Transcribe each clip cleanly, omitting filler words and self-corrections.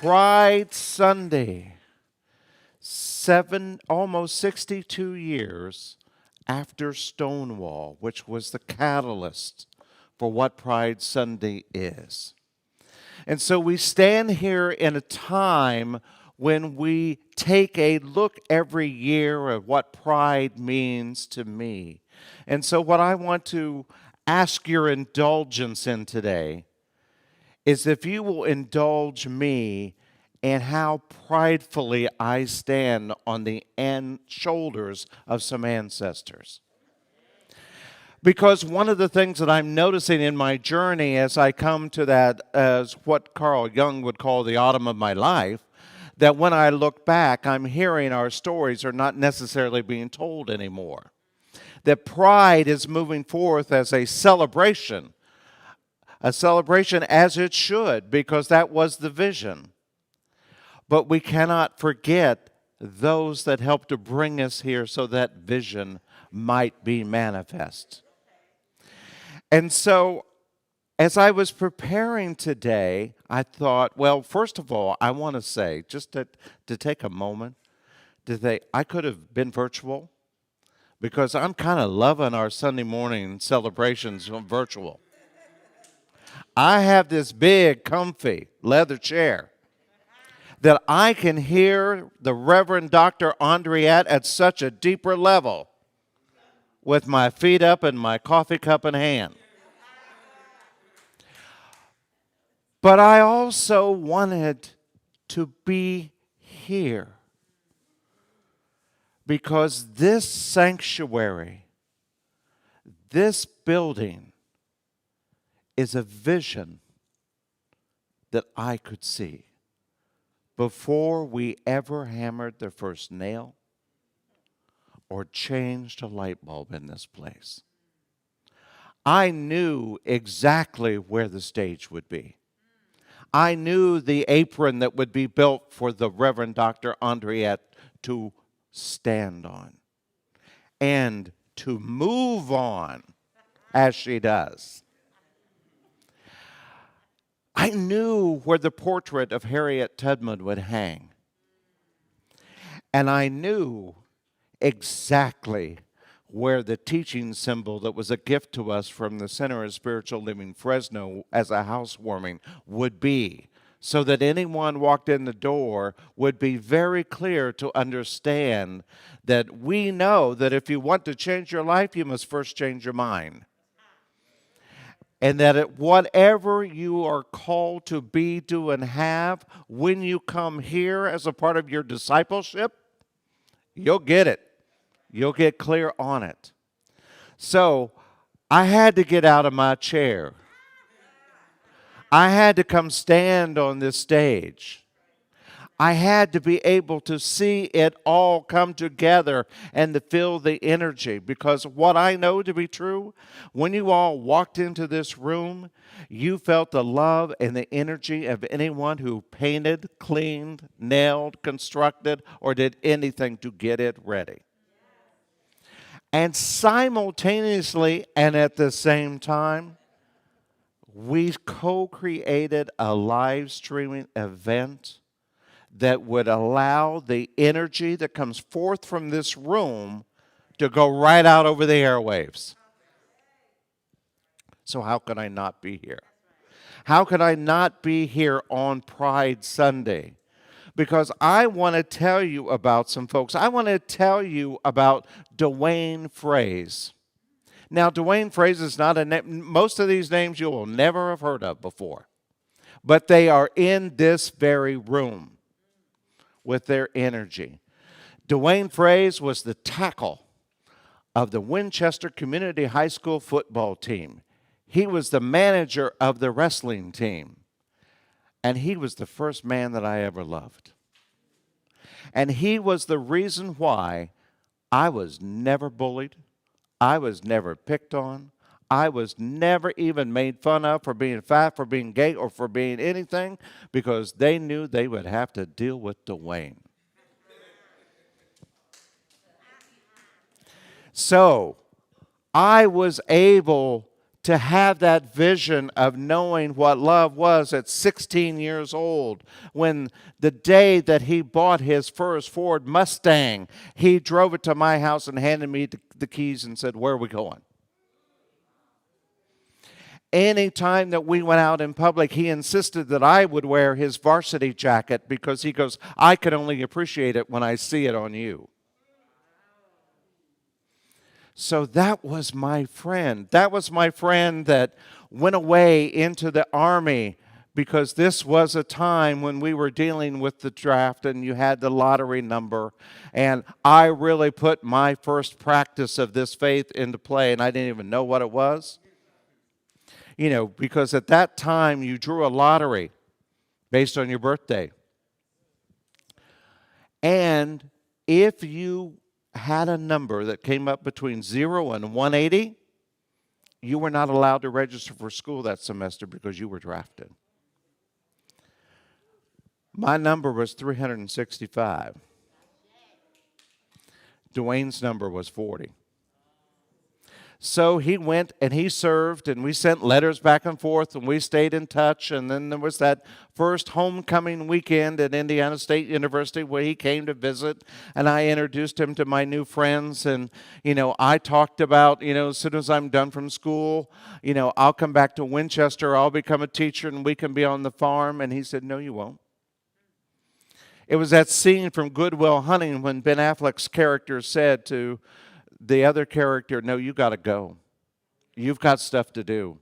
Pride Sunday, almost 62 years after Stonewall, which was the catalyst for what Pride Sunday is. And so we stand here in a time when we take a look every year at what pride means to me. And so what I want to ask your indulgence in today is if you will indulge me in how pridefully I stand on the shoulders of some ancestors. Because one of the things that I'm noticing in my journey as I come to that, as what Carl Jung would call the autumn of my life, that when I look back, I'm hearing our stories are not necessarily being told anymore. That pride is moving forth as a celebration as it should, because that was the vision. But we cannot forget those that helped to bring us here so that vision might be manifest. And so, as I was preparing today, I thought, well, first of all, I want to say, just to take a moment, to think, I could have been virtual, because I'm kind of loving our Sunday morning celebrations virtual. I have this big, comfy leather chair that I can hear the Reverend Dr. Andriette at such a deeper level with my feet up and my coffee cup in hand. But I also wanted to be here because this sanctuary, this building, is a vision that I could see before we ever hammered the first nail or changed a light bulb in this place. I knew exactly where the stage would be. I knew the apron that would be built for the Reverend Dr. Andriette to stand on and to move on as she does. I knew where the portrait of Harriet Tubman would hang. And I knew exactly where the teaching symbol that was a gift to us from the Center of Spiritual Living Fresno as a housewarming would be, so that anyone walked in the door would be very clear to understand that we know that if you want to change your life, you must first change your mind. And that whatever you are called to be, do, and have, when you come here as a part of your discipleship, you'll get it. You'll get clear on it. So I had to get out of my chair. I had to come stand on this stage. I had to be able to see it all come together and to feel the energy. Because what I know to be true, when you all walked into this room, you felt the love and the energy of anyone who painted, cleaned, nailed, constructed, or did anything to get it ready. And simultaneously and at the same time, we co-created a live streaming event that would allow the energy that comes forth from this room to go right out over the airwaves. So how could I not be here? How could I not be here on Pride Sunday? Because I want to tell you about some folks. I want to tell you about Dwayne Fraze. Now, Dwayne Fraze is not a name. Most of these names you will never have heard of before. But they are in this very room with their energy. Dwayne Fraze was the tackle of the Winchester Community High School football team. He was the manager of the wrestling team. And he was the first man that I ever loved. And he was the reason why I was never bullied. I was never picked on. I was never even made fun of for being fat, for being gay, or for being anything, because they knew they would have to deal with Dwayne. So I was able to have that vision of knowing what love was at 16 years old, when the day that he bought his first Ford Mustang, he drove it to my house and handed me the keys and said, "Where are we going?" Any time that we went out in public, he insisted that I would wear his varsity jacket because he goes, "I can only appreciate it when I see it on you." So that was my friend. That was my friend that went away into the army, because this was a time when we were dealing with the draft and you had the lottery number. And I really put my first practice of this faith into play, and I didn't even know what it was. Because at that time you drew a lottery based on your birthday. And if you had a number that came up between 0 and 180, you were not allowed to register for school that semester because you were drafted. My number was 365. Dwayne's number was 40. So he went and he served, and we sent letters back and forth, and we stayed in touch. And then there was that first homecoming weekend at Indiana State University where he came to visit, and I introduced him to my new friends. And, I talked about, as soon as I'm done from school, I'll come back to Winchester, I'll become a teacher, and we can be on the farm. And he said, "No, you won't." It was that scene from Good Will Hunting when Ben Affleck's character said to the other character, "No, you got to go. You've got stuff to do.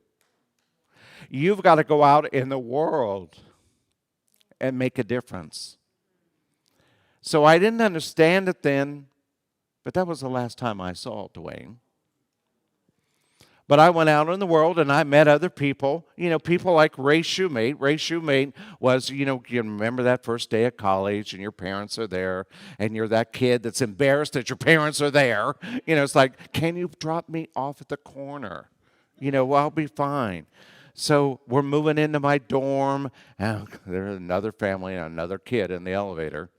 You've got to go out in the world and make a difference." So I didn't understand it then, but that was the last time I saw Dwayne. But I went out in the world and I met other people, people like Ray Shoemate. Ray Shoemate was, you remember that first day of college and your parents are there and you're that kid that's embarrassed that your parents are there. It's like, "Can you drop me off at the corner? Well, I'll be fine." So we're moving into my dorm, and there's another family and another kid in the elevator.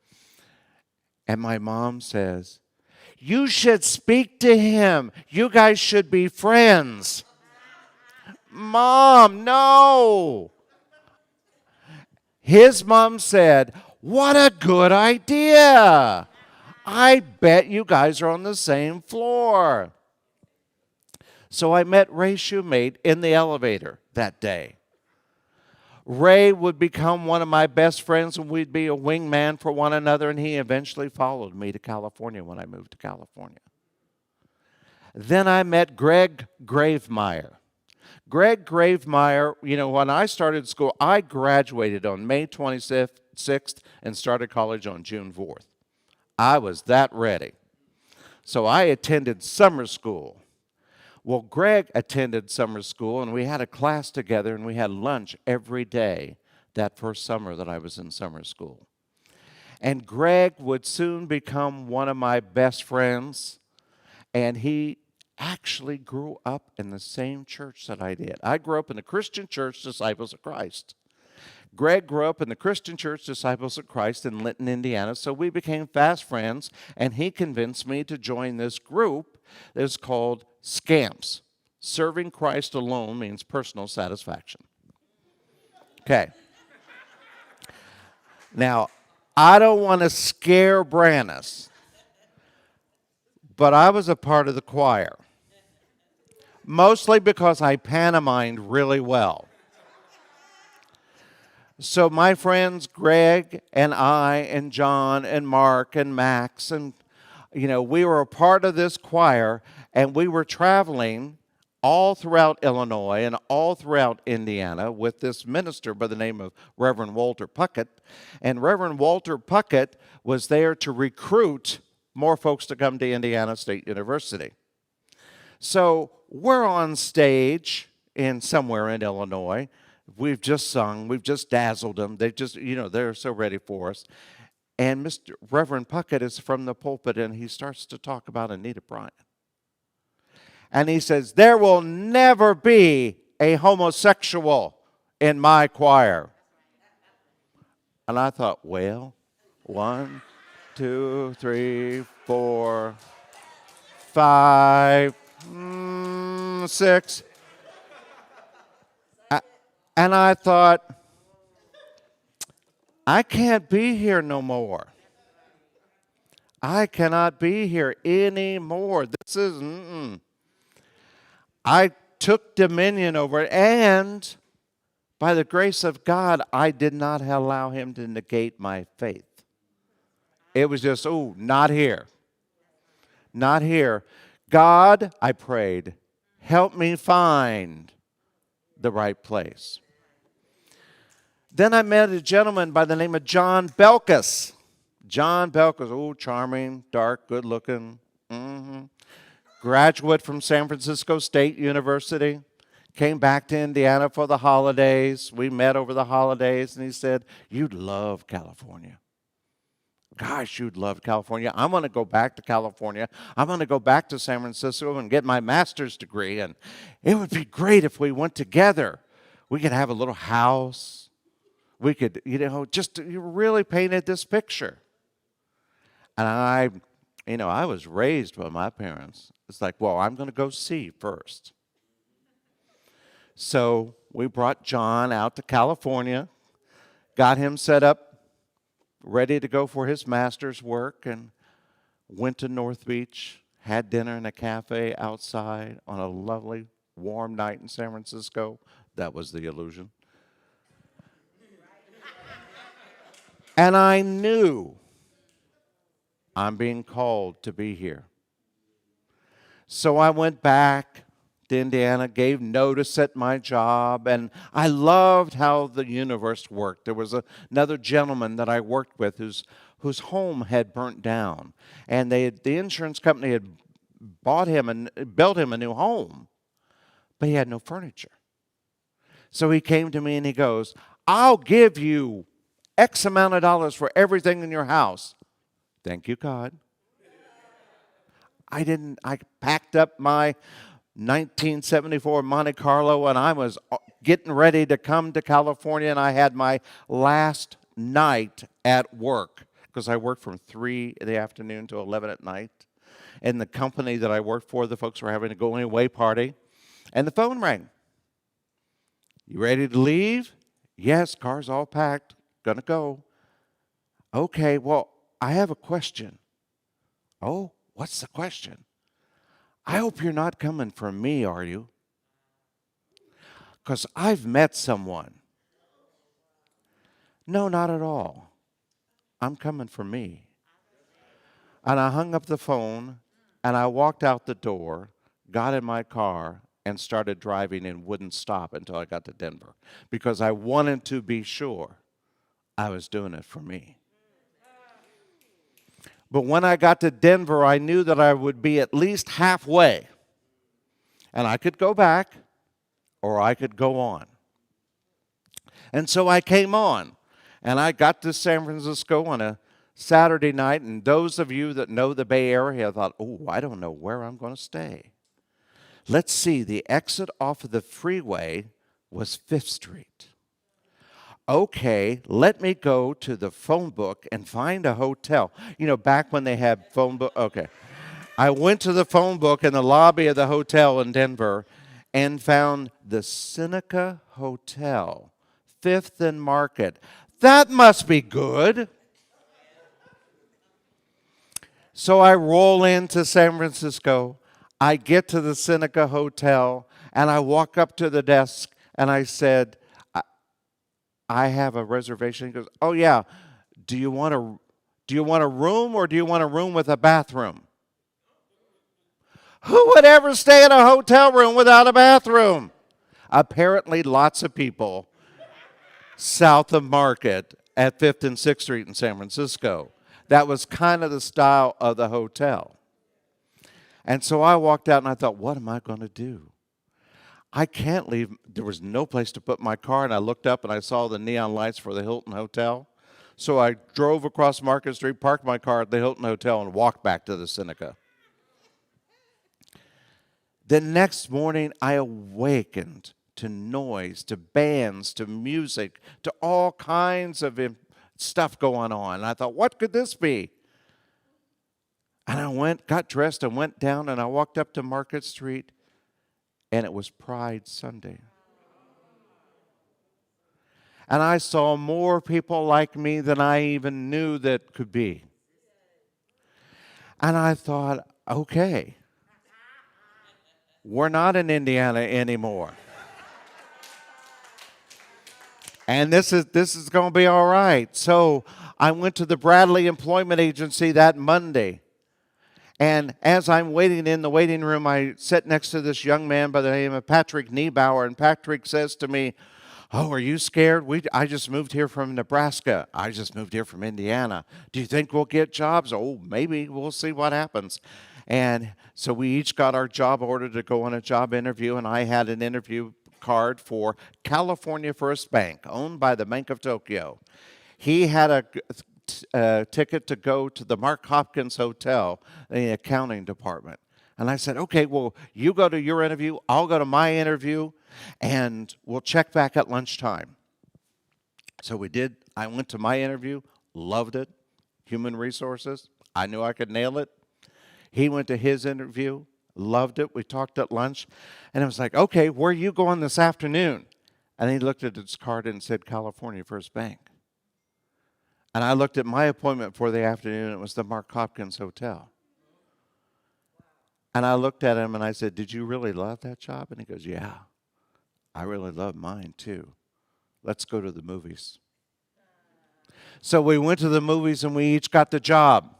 And my mom says, "You should speak to him. You guys should be friends." Mom, no. His mom said, "What a good idea. I bet you guys are on the same floor." So I met Ray Shoemate in the elevator that day. Ray would become one of my best friends, and we'd be a wingman for one another, and he eventually followed me to California when I moved to California. Then I met Greg Gravemeyer. Greg Gravemeyer, when I started school, I graduated on May 26th and started college on June 4th. I was that ready. So I attended summer school. Well, Greg attended summer school, and we had a class together, and we had lunch every day that first summer that I was in summer school. And Greg would soon become one of my best friends, and he actually grew up in the same church that I did. I grew up in the Christian Church Disciples of Christ. Greg grew up in the Christian Church Disciples of Christ in Linton, Indiana, so we became fast friends, and he convinced me to join this group that's called SCAMPS. Serving Christ alone means personal satisfaction. Okay. Now, I don't want to scare Branice, but I was a part of the choir, mostly because I pantomimed really well. So my friends Greg and I and John and Mark and Max and we were a part of this choir, and we were traveling all throughout Illinois and all throughout Indiana with this minister by the name of Reverend Walter Puckett. And Reverend Walter Puckett was there to recruit more folks to come to Indiana State University. So we're on stage somewhere in Illinois. We've just sung. We've just dazzled them. They just, they're so ready for us. And Reverend Puckett is from the pulpit, and he starts to talk about Anita Bryant. And he says, "There will never be a homosexual in my choir." And I thought, well, 1, 2, 3, 4, 5, 6. And I thought, I can't be here no more. I cannot be here anymore. This is, I took dominion over it, and by the grace of God, I did not allow him to negate my faith. It was just, not here. Not here. God, I prayed, help me find the right place. Then I met a gentleman by the name of John Belkis. John Belkis, charming, dark, good looking. Graduate from San Francisco State University. Came back to Indiana for the holidays. We met over the holidays, and he said, you'd love California. Gosh, you'd love California. I'm going to go back to California. I'm going to go back to San Francisco and get my master's degree, and it would be great if we went together. We could have a little house. We could, you really painted this picture. And I was raised by my parents. It's like, well, I'm going to go see first. So we brought John out to California, got him set up, ready to go for his master's work, and went to North Beach, had dinner in a cafe outside on a lovely, warm night in San Francisco. That was the illusion. And I knew I'm being called to be here. So I went back to Indiana, gave notice at my job, and I loved how the universe worked. There was another gentleman that I worked with whose home had burnt down, and the insurance company had bought him and built him a new home, but he had no furniture. So he came to me and he goes, I'll give you X amount of dollars for everything in your house. Thank you, God. I packed up my 1974 Monte Carlo, and I was getting ready to come to California, and I had my last night at work because I worked from 3 in the afternoon to 11 at night. And the company that I worked for, the folks were having a going away party, and the phone rang. You ready to leave? Yes, car's all packed. Gonna go. Okay, well, I have a question. Oh, what's the question? I hope you're not coming for me, are you? Because I've met someone. No, not at all. I'm coming for me. And I hung up the phone, and I walked out the door, got in my car, and started driving and wouldn't stop until I got to Denver because I wanted to be sure I was doing it for me. But when I got to Denver, I knew that I would be at least halfway. And I could go back or I could go on. And so I came on. And I got to San Francisco on a Saturday night. And those of you that know the Bay Area thought, I don't know where I'm going to stay. Let's see, the exit off of the freeway was 5th Street. Okay, let me go to the phone book and find a hotel. Back when they had phone book. Okay. I went to the phone book in the lobby of the hotel in Denver and found the Seneca Hotel, 5th and Market. That must be good. So I roll into San Francisco. I get to the Seneca Hotel, and I walk up to the desk, and I said, I have a reservation. He goes, oh, yeah. Do you want a room, or do you want a room with a bathroom? Who would ever stay in a hotel room without a bathroom? Apparently, lots of people south of Market at 5th and 6th Street in San Francisco. That was kind of the style of the hotel. And so I walked out and I thought, what am I going to do? I can't leave. There was no place to put my car, and I looked up and I saw the neon lights for the Hilton Hotel. So I drove across Market Street, parked my car at the Hilton Hotel, and walked back to the Seneca. The next morning, I awakened to noise, to bands, to music, to all kinds of stuff going on. And I thought, what could this be? And I got dressed and went down, and I walked up to Market Street, and it was Pride Sunday. And I saw more people like me than I even knew that could be. And I thought, okay, we're not in Indiana anymore. And this is going to be all right. So I went to the Bradley Employment Agency that Monday. And as I'm waiting in the waiting room, I sit next to this young man by the name of Patrick Niebauer. And Patrick says to me, "Oh, are you scared? I just moved here from Nebraska. I just moved here from Indiana. Do you think we'll get jobs?" "Oh, maybe. We'll see what happens." And so we each got our job order to go on a job interview, and I had an interview card for California First Bank, owned by the Bank of Tokyo. He had a ticket to go to the Mark Hopkins Hotel in the accounting department. And I said, "Okay, well, you go to your interview, I'll go to my interview, and we'll check back at lunchtime." So we did. I went to my interview, loved it, human resources. I knew I could nail it. He went to his interview, loved it. We talked at lunch, and I was like, "Okay, where are you going this afternoon?" And he looked at his card and said, "California First Bank." And I looked at my appointment for the afternoon, it was the Mark Hopkins Hotel. And I looked at him and I said, "Did you really love that job?" And he goes, "Yeah, I really love mine too. Let's go to the movies." So we went to the movies and we each got the job.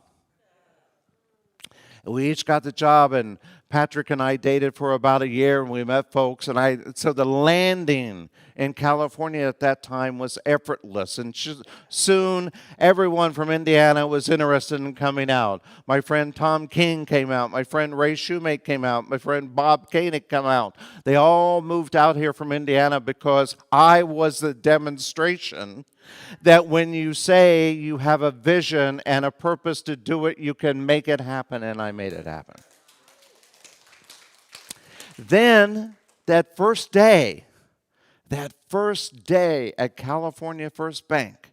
We each got the job, and Patrick and I dated for about a year, and we met folks. And so the landing in California at that time was effortless. And soon, everyone from Indiana was interested in coming out. My friend Tom King came out. My friend Ray Shoemake came out. My friend Bob Koenig came out. They all moved out here from Indiana because I was the demonstration that when you say you have a vision and a purpose to do it, you can make it happen, and I made it happen. Then, that first day at California First Bank,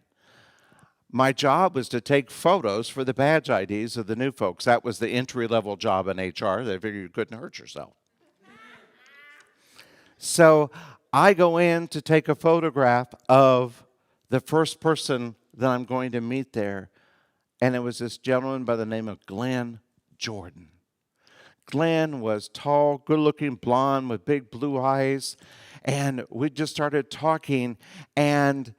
my job was to take photos for the badge IDs of the new folks. That was the entry-level job in HR. They figured you couldn't hurt yourself. So I go in to take a photograph of the first person that I'm going to meet there, and it was this gentleman by the name of Glenn Jordan. Glenn was tall, good-looking, blonde with big blue eyes, and we just started talking, and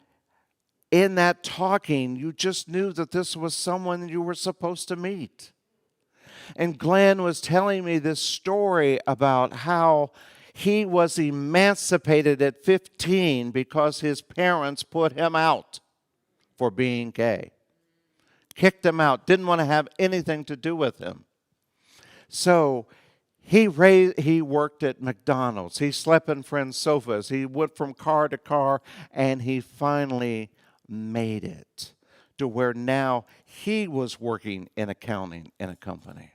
in that talking, you just knew that this was someone you were supposed to meet. And Glenn was telling me this story about how he was emancipated at 15 because his parents put him out for being gay. Kicked him out, didn't want to have anything to do with him. So he worked at McDonald's. He slept in friends' sofas. He went from car to car, and he finally made it to where now he was working in accounting in a company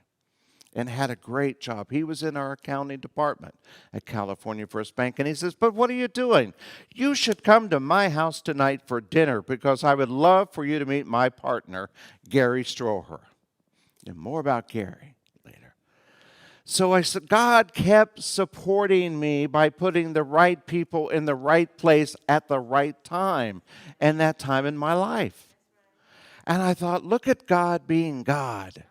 and had a great job. He was in our accounting department at California First Bank, and he says, "But what are you doing? You should come to my house tonight for dinner because I would love for you to meet my partner, Gary Stroher." And more about Gary later. So I said, God kept supporting me by putting the right people in the right place at the right time, and that time in my life. And I thought, look at God being God.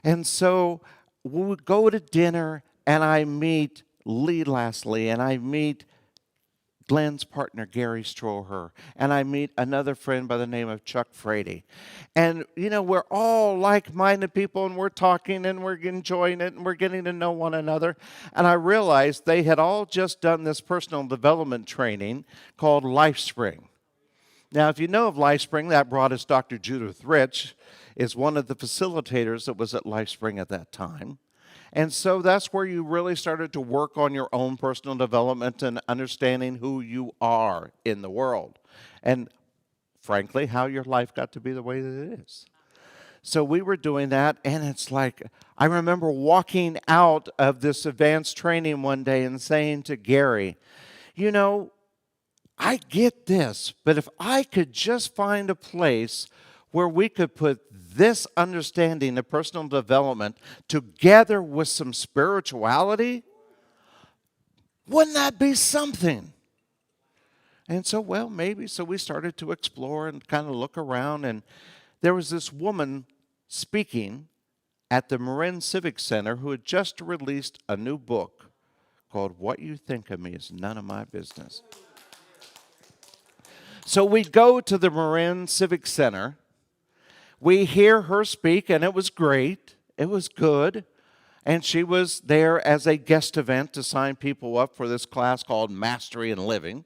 And so we would go to dinner, and I meet Lee Lastly, and I meet Glenn's partner, Gary Stroher, and I meet another friend by the name of Chuck Frady. And, we're all like-minded people, and we're talking, and we're enjoying it, and we're getting to know one another. And I realized they had all just done this personal development training called LifeSpring. Now, if you know of LifeSpring, that brought us Dr. Judith Rich, is one of the facilitators that was at LifeSpring at that time. And so that's where you really started to work on your own personal development and understanding who you are in the world. And frankly, how your life got to be the way that it is. So we were doing that, and it's like, I remember walking out of this advanced training one day and saying to Gary, I get this, but if I could just find a place where we could put this understanding of personal development together with some spirituality, wouldn't that be something? And so, well, maybe. So we started to explore and kind of look around. And there was this woman speaking at the Marin Civic Center who had just released a new book called What You Think of Me Is None of My Business. So we go to the Marin Civic Center. We hear her speak, and it was great. It was good. And she was there as a guest event to sign people up for this class called Mastery in Living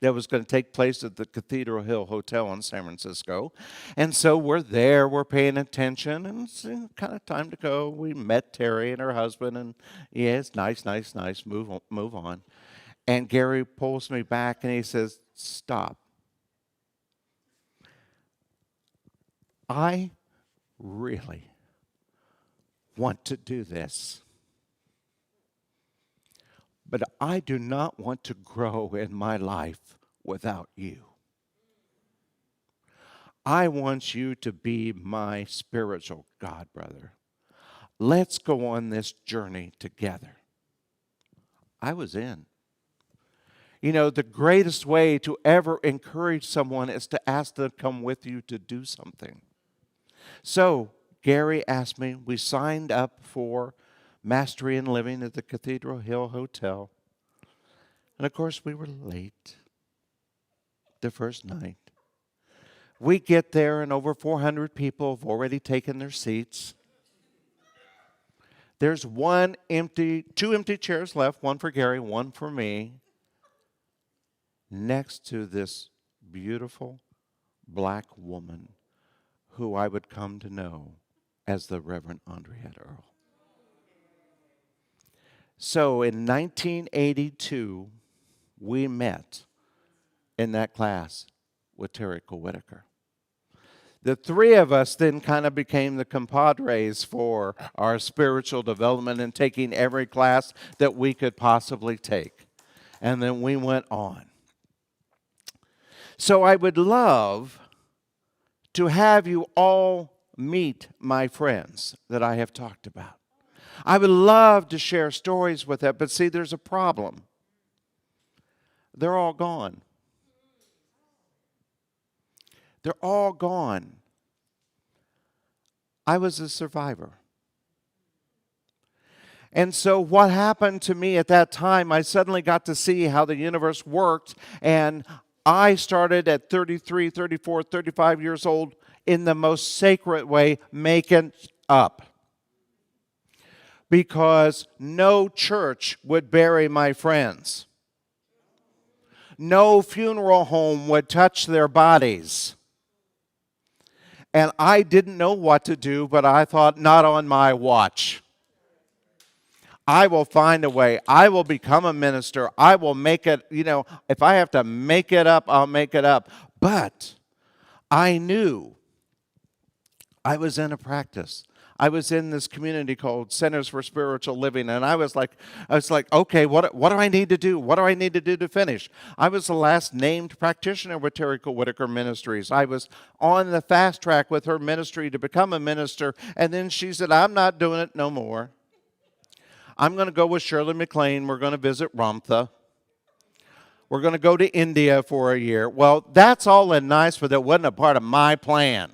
that was going to take place at the Cathedral Hill Hotel in San Francisco. And so we're there, we're paying attention, and it's kind of time to go. We met Terry and her husband, and yeah, it's nice, move on. And Gary pulls me back and he says, stop. I really want to do this, but I do not want to grow in my life without you. I want you to be my spiritual God, brother. Let's go on this journey together. I was in. You know, the greatest way to ever encourage someone is to ask them to come with you to do something. So Gary asked me, we signed up for Mastery in Living at the Cathedral Hill Hotel. And of course, we were late the first night. We get there, and over 400 people have already taken their seats. There's two empty chairs left, one for Gary, one for me, next to this beautiful black woman who I would come to know as the Reverend Andriette Earl. So in 1982, we met in that class with Terry Whitaker. The three of us then kind of became the compadres for our spiritual development and taking every class that we could possibly take. And then we went on. So I would love to have you all meet my friends that I have talked about. I would love to share stories with them, but see, there's a problem. They're all gone. They're all gone. I was a survivor. And so what happened to me at that time, I suddenly got to see how the universe worked, and I started at 33, 34, 35 years old in the most sacred way, making up. Because no church would bury my friends. No funeral home would touch their bodies. And I didn't know what to do, but I thought, not on my watch. I will find a way. I will become a minister. I will make it, if I have to make it up, I'll make it up. But I knew I was in a practice. I was in this community called Centers for Spiritual Living, and I was like, okay, what do I need to do? What do I need to do to finish? I was the last named practitioner with Terry Whitaker Ministries. I was on the fast track with her ministry to become a minister, and then she said, I'm not doing it no more. I'm going to go with Shirley MacLaine. We're going to visit Ramtha. We're going to go to India for a year. Well, that's all and nice, but that wasn't a part of my plan.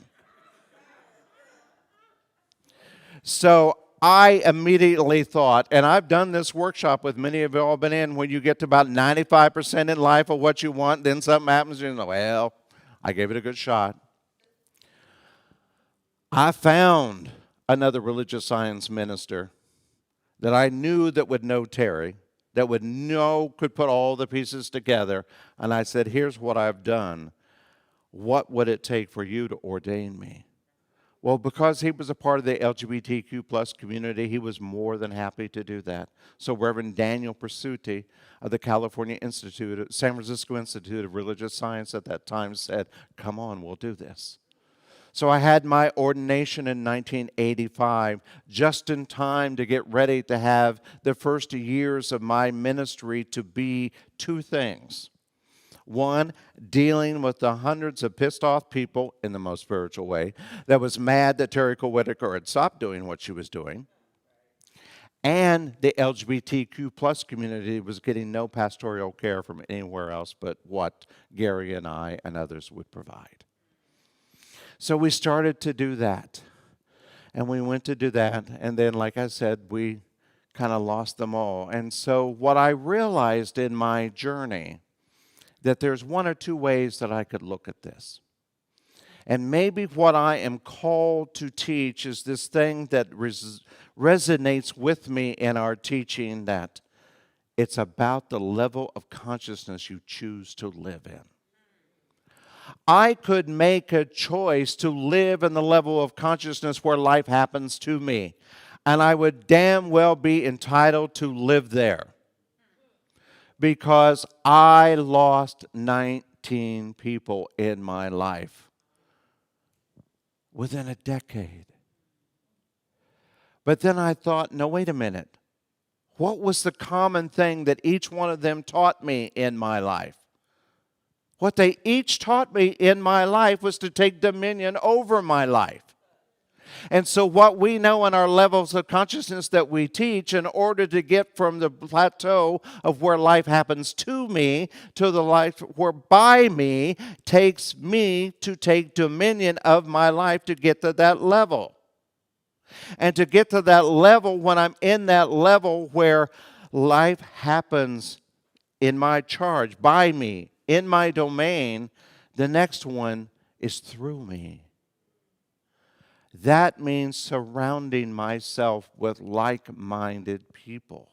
So I immediately thought, and I've done this workshop with many of you all been in, when you get to about 95% in life of what you want, then something happens, and you're like, well, I gave it a good shot. I found another religious science minister that I knew that would know Terry, that could put all the pieces together. And I said, here's what I've done. What would it take for you to ordain me? Well, because he was a part of the LGBTQ plus community, he was more than happy to do that. So Reverend Daniel Pursuti of the San Francisco Institute of Religious Science at that time said, come on, we'll do this. So I had my ordination in 1985, just in time to get ready to have the first years of my ministry to be two things. One, dealing with the hundreds of pissed off people in the most spiritual way that was mad that Terry Whitaker had stopped doing what she was doing. And the LGBTQ plus community was getting no pastoral care from anywhere else but what Gary and I and others would provide. So we started to do that. And we went to do that. And then, like I said, we kind of lost them all. And so what I realized in my journey, that there's one or two ways that I could look at this. And maybe what I am called to teach is this thing that resonates with me in our teaching, that it's about the level of consciousness you choose to live in. I could make a choice to live in the level of consciousness where life happens to me, and I would damn well be entitled to live there, because I lost 19 people in my life within a decade. But then I thought, no, wait a minute. What was the common thing that each one of them taught me in my life? What they each taught me in my life was to take dominion over my life. And so what we know in our levels of consciousness that we teach, in order to get from the plateau of where life happens to me to the life where by me, takes me to take dominion of my life to get to that level. And to get to that level, when I'm in that level where life happens in my charge, by me, in my domain, the next one is through me. That means surrounding myself with like-minded people.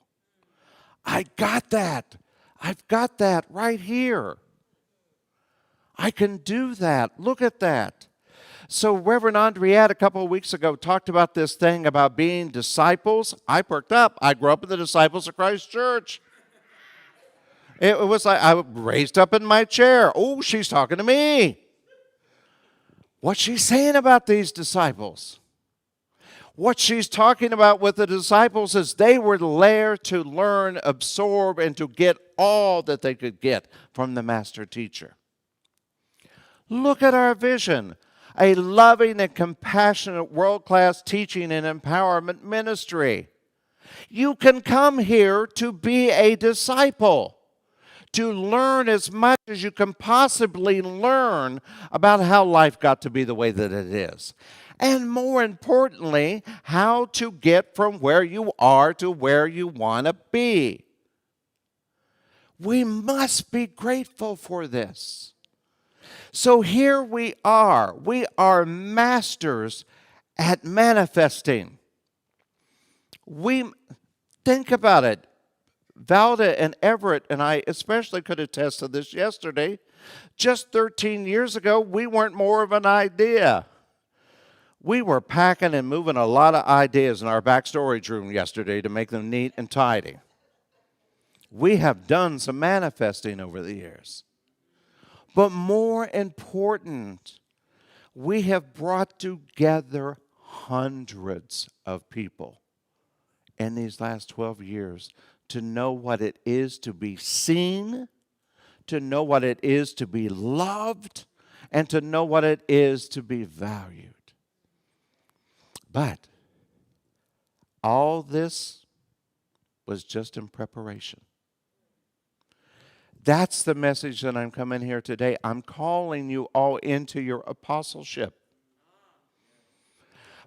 I got that. I've got that right here. I can do that. Look at that. So Reverend Andriette a couple of weeks ago talked about this thing about being disciples. I perked up. I grew up in the Disciples of Christ Church. It was like I raised up in my chair. Oh, she's talking to me. What's she saying about these disciples? What she's talking about with the disciples is they were there to learn, absorb, and to get all that they could get from the master teacher. Look at our vision. A loving and compassionate world-class teaching and empowerment ministry. You can come here to be a disciple, to learn as much as you can possibly learn about how life got to be the way that it is. And more importantly, how to get from where you are to where you want to be. We must be grateful for this. So here we are. We are masters at manifesting. Think about it. Valda and Everett and I especially could attest to this yesterday. Just 13 years ago, we weren't more of an idea. We were packing and moving a lot of ideas in our back storage room yesterday to make them neat and tidy. We have done some manifesting over the years. But more important, we have brought together hundreds of people in these last 12 years to know what it is to be seen, to know what it is to be loved, and to know what it is to be valued. But all this was just in preparation. That's the message that I'm coming here today. I'm calling you all into your apostleship.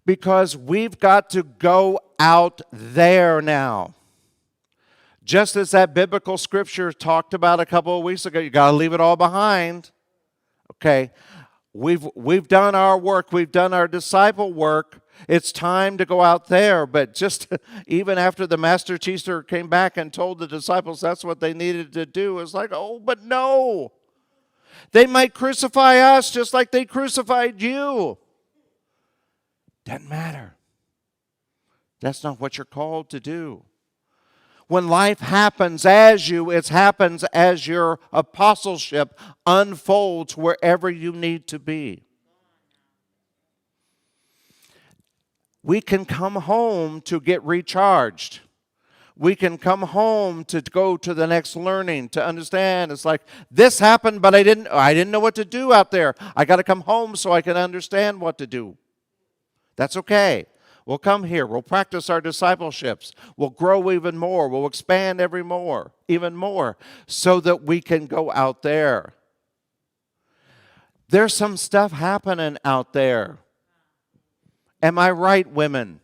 Because we've got to go out there now. Just as that biblical scripture talked about a couple of weeks ago, you got to leave it all behind. Okay, we've done our work. We've done our disciple work. It's time to go out there. But just even after the master teacher came back and told the disciples that's what they needed to do, it's like, oh, but no. They might crucify us just like they crucified you. Doesn't matter. That's not what you're called to do. When life happens as you, it happens as your apostleship unfolds wherever you need to be. We can come home to get recharged. We can come home to go to the next learning, to understand. It's like, this happened, but I didn't know what to do out there. I got to come home so I can understand what to do. That's okay. We'll come here. We'll practice our discipleships. We'll grow even more. We'll expand even more, so that we can go out there. There's some stuff happening out there. Am I right, women?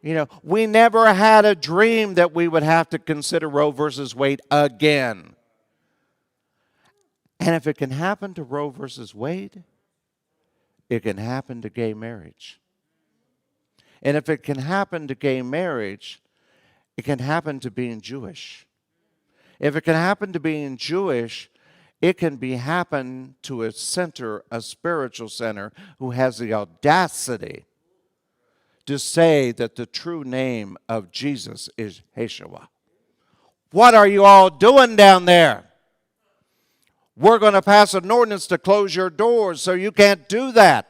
You know, we never had a dream that we would have to consider Roe versus Wade again. And if it can happen to Roe versus Wade, it can happen to gay marriage. And if it can happen to gay marriage, it can happen to being Jewish. If it can happen to being Jewish, it can happen to a spiritual center, who has the audacity to say that the true name of Jesus is Yeshua. What are you all doing down there? We're going to pass an ordinance to close your doors, so you can't do that.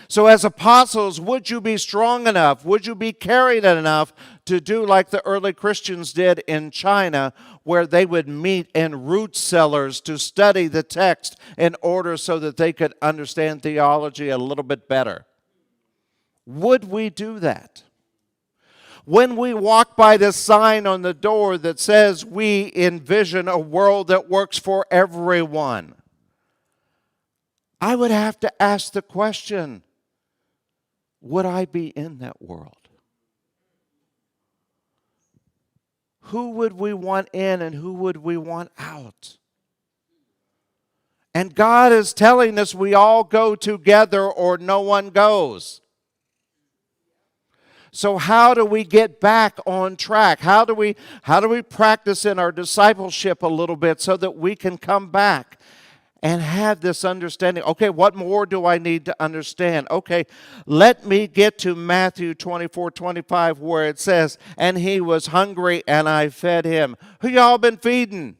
So as apostles, would you be strong enough? Would you be carried enough to do like the early Christians did in China, where they would meet in root cellars to study the text in order so that they could understand theology a little bit better? Would we do that? When we walk by this sign on the door that says we envision a world that works for everyone, I would have to ask the question, would I be in that world? Who would we want in and who would we want out? And God is telling us we all go together or no one goes. So how do we get back on track? How do we practice in our discipleship a little bit so that we can come back and have this understanding? Okay, what more do I need to understand? Okay, let me get to Matthew 24:25, where it says, and he was hungry and I fed him. Who y'all been feeding?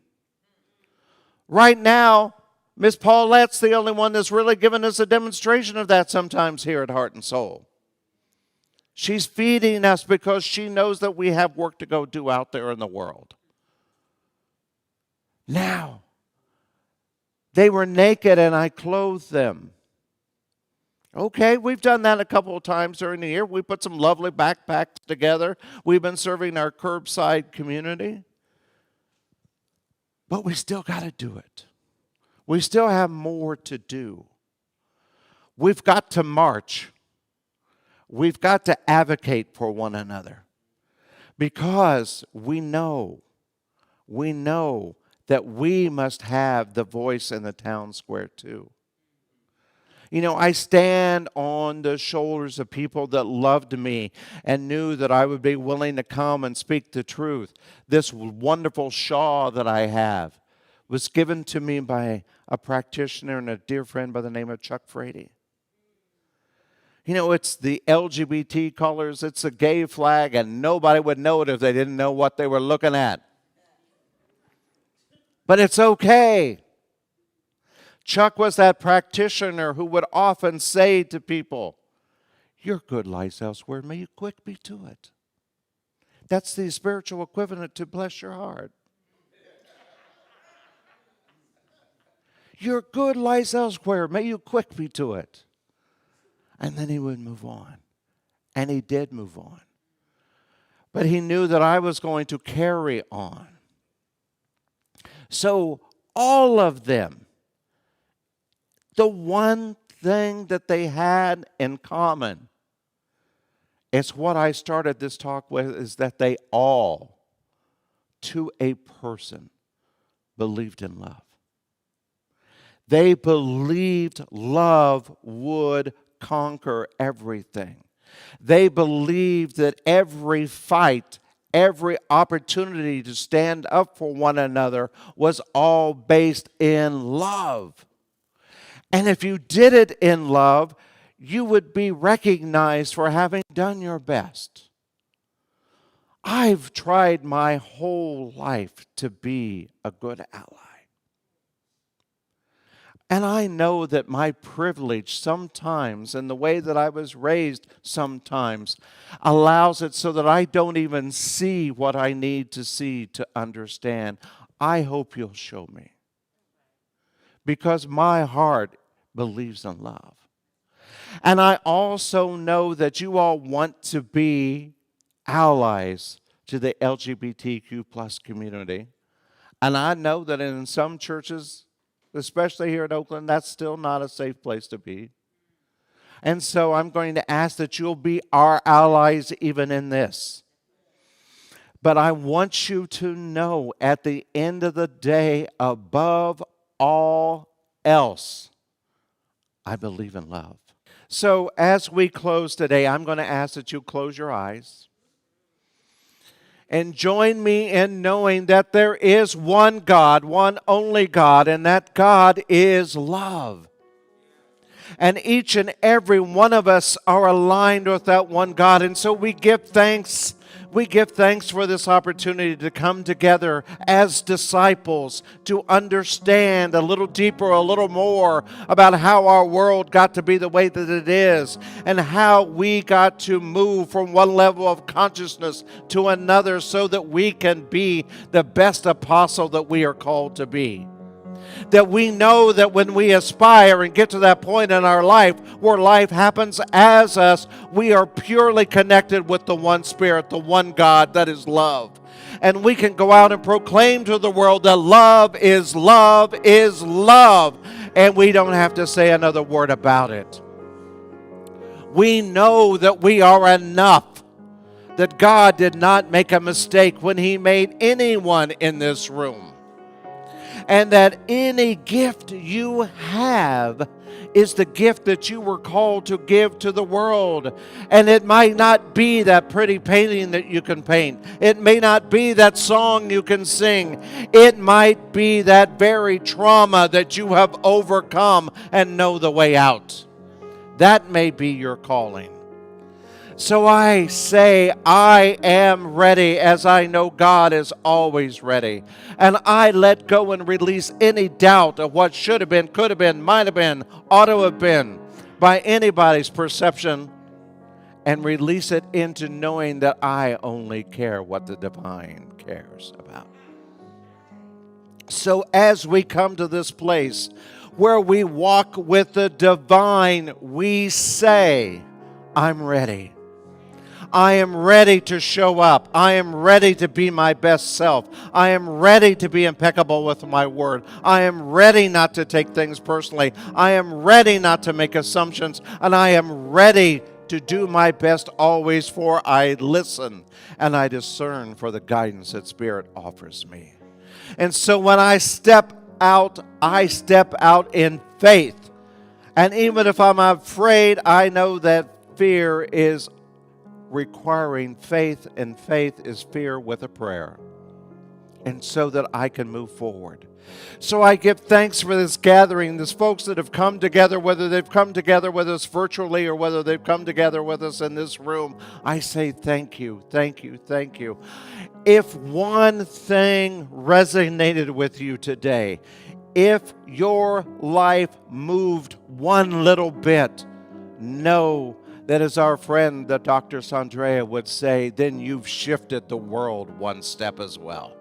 Right now, Miss Paulette's the only one that's really given us a demonstration of that sometimes here at Heart and Soul. She's feeding us because she knows that we have work to go do out there in the world. Now, they were naked and I clothed them. Okay, we've done that a couple of times during the year. We put some lovely backpacks together. We've been serving our curbside community. But we still got to do it. We still have more to do. We've got to march. We've got to advocate for one another, because we know that we must have the voice in the town square too. You know, I stand on the shoulders of people that loved me and knew that I would be willing to come and speak the truth. This wonderful shawl that I have was given to me by a practitioner and a dear friend by the name of Chuck Frady. You know, it's the LGBT colors, it's a gay flag, and nobody would know it if they didn't know what they were looking at. But it's okay. Chuck was that practitioner who would often say to people, your good lies elsewhere, may you quick be to it. That's the spiritual equivalent to bless your heart. Your good lies elsewhere, may you quick be to it. And then he would move on. And he did move on. But he knew that I was going to carry on. So all of them, the one thing that they had in common, it's what I started this talk with, is that they all, to a person, believed in love. They believed love would conquer everything. They believed that every fight, every opportunity to stand up for one another was all based in love. And if you did it in love, you would be recognized for having done your best. I've tried my whole life to be a good ally. And I know that my privilege sometimes, and the way that I was raised sometimes, allows it so that I don't even see what I need to see to understand. I hope you'll show me. Because my heart believes in love. And I also know that you all want to be allies to the LGBTQ plus community. And I know that in some churches, especially here in Oakland, that's still not a safe place to be. And so I'm going to ask that you'll be our allies even in this. But I want you to know at the end of the day, above all else, I believe in love. So as we close today, I'm going to ask that you close your eyes and join me in knowing that there is one God, one only God, and that God is love. And each and every one of us are aligned with that one God. And so we give thanks. We give thanks for this opportunity to come together as disciples to understand a little deeper, a little more about how our world got to be the way that it is and how we got to move from one level of consciousness to another so that we can be the best apostle that we are called to be. That we know that when we aspire and get to that point in our life where life happens as us, we are purely connected with the one Spirit, the one God that is love. And we can go out and proclaim to the world that love is love is love. And we don't have to say another word about it. We know that we are enough. That God did not make a mistake when He made anyone in this room. And that any gift you have is the gift that you were called to give to the world. And it might not be that pretty painting that you can paint. It may not be that song you can sing. It might be that very trauma that you have overcome and know the way out. That may be your calling. So I say, I am ready, as I know God is always ready. And I let go and release any doubt of what should have been, could have been, might have been, ought to have been by anybody's perception, and release it into knowing that I only care what the divine cares about. So as we come to this place where we walk with the divine, we say, I'm ready. I am ready to show up. I am ready to be my best self. I am ready to be impeccable with my word. I am ready not to take things personally. I am ready not to make assumptions. And I am ready to do my best always, for I listen and I discern for the guidance that Spirit offers me. And so when I step out in faith. And even if I'm afraid, I know that fear is requiring faith, and faith is fear with a prayer. And so that I can move forward. So I give thanks for this gathering, these folks that have come together, whether they've come together with us virtually or whether they've come together with us in this room. I say thank you, thank you, thank you. If one thing resonated with you today, if your life moved one little bit, know that, as our friend, the Dr. Sandrea would say, then you've shifted the world one step as well.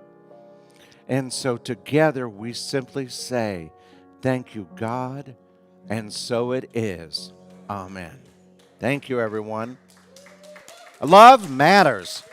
And so together we simply say, thank you, God, and so it is. Amen. Thank you, everyone. Love matters.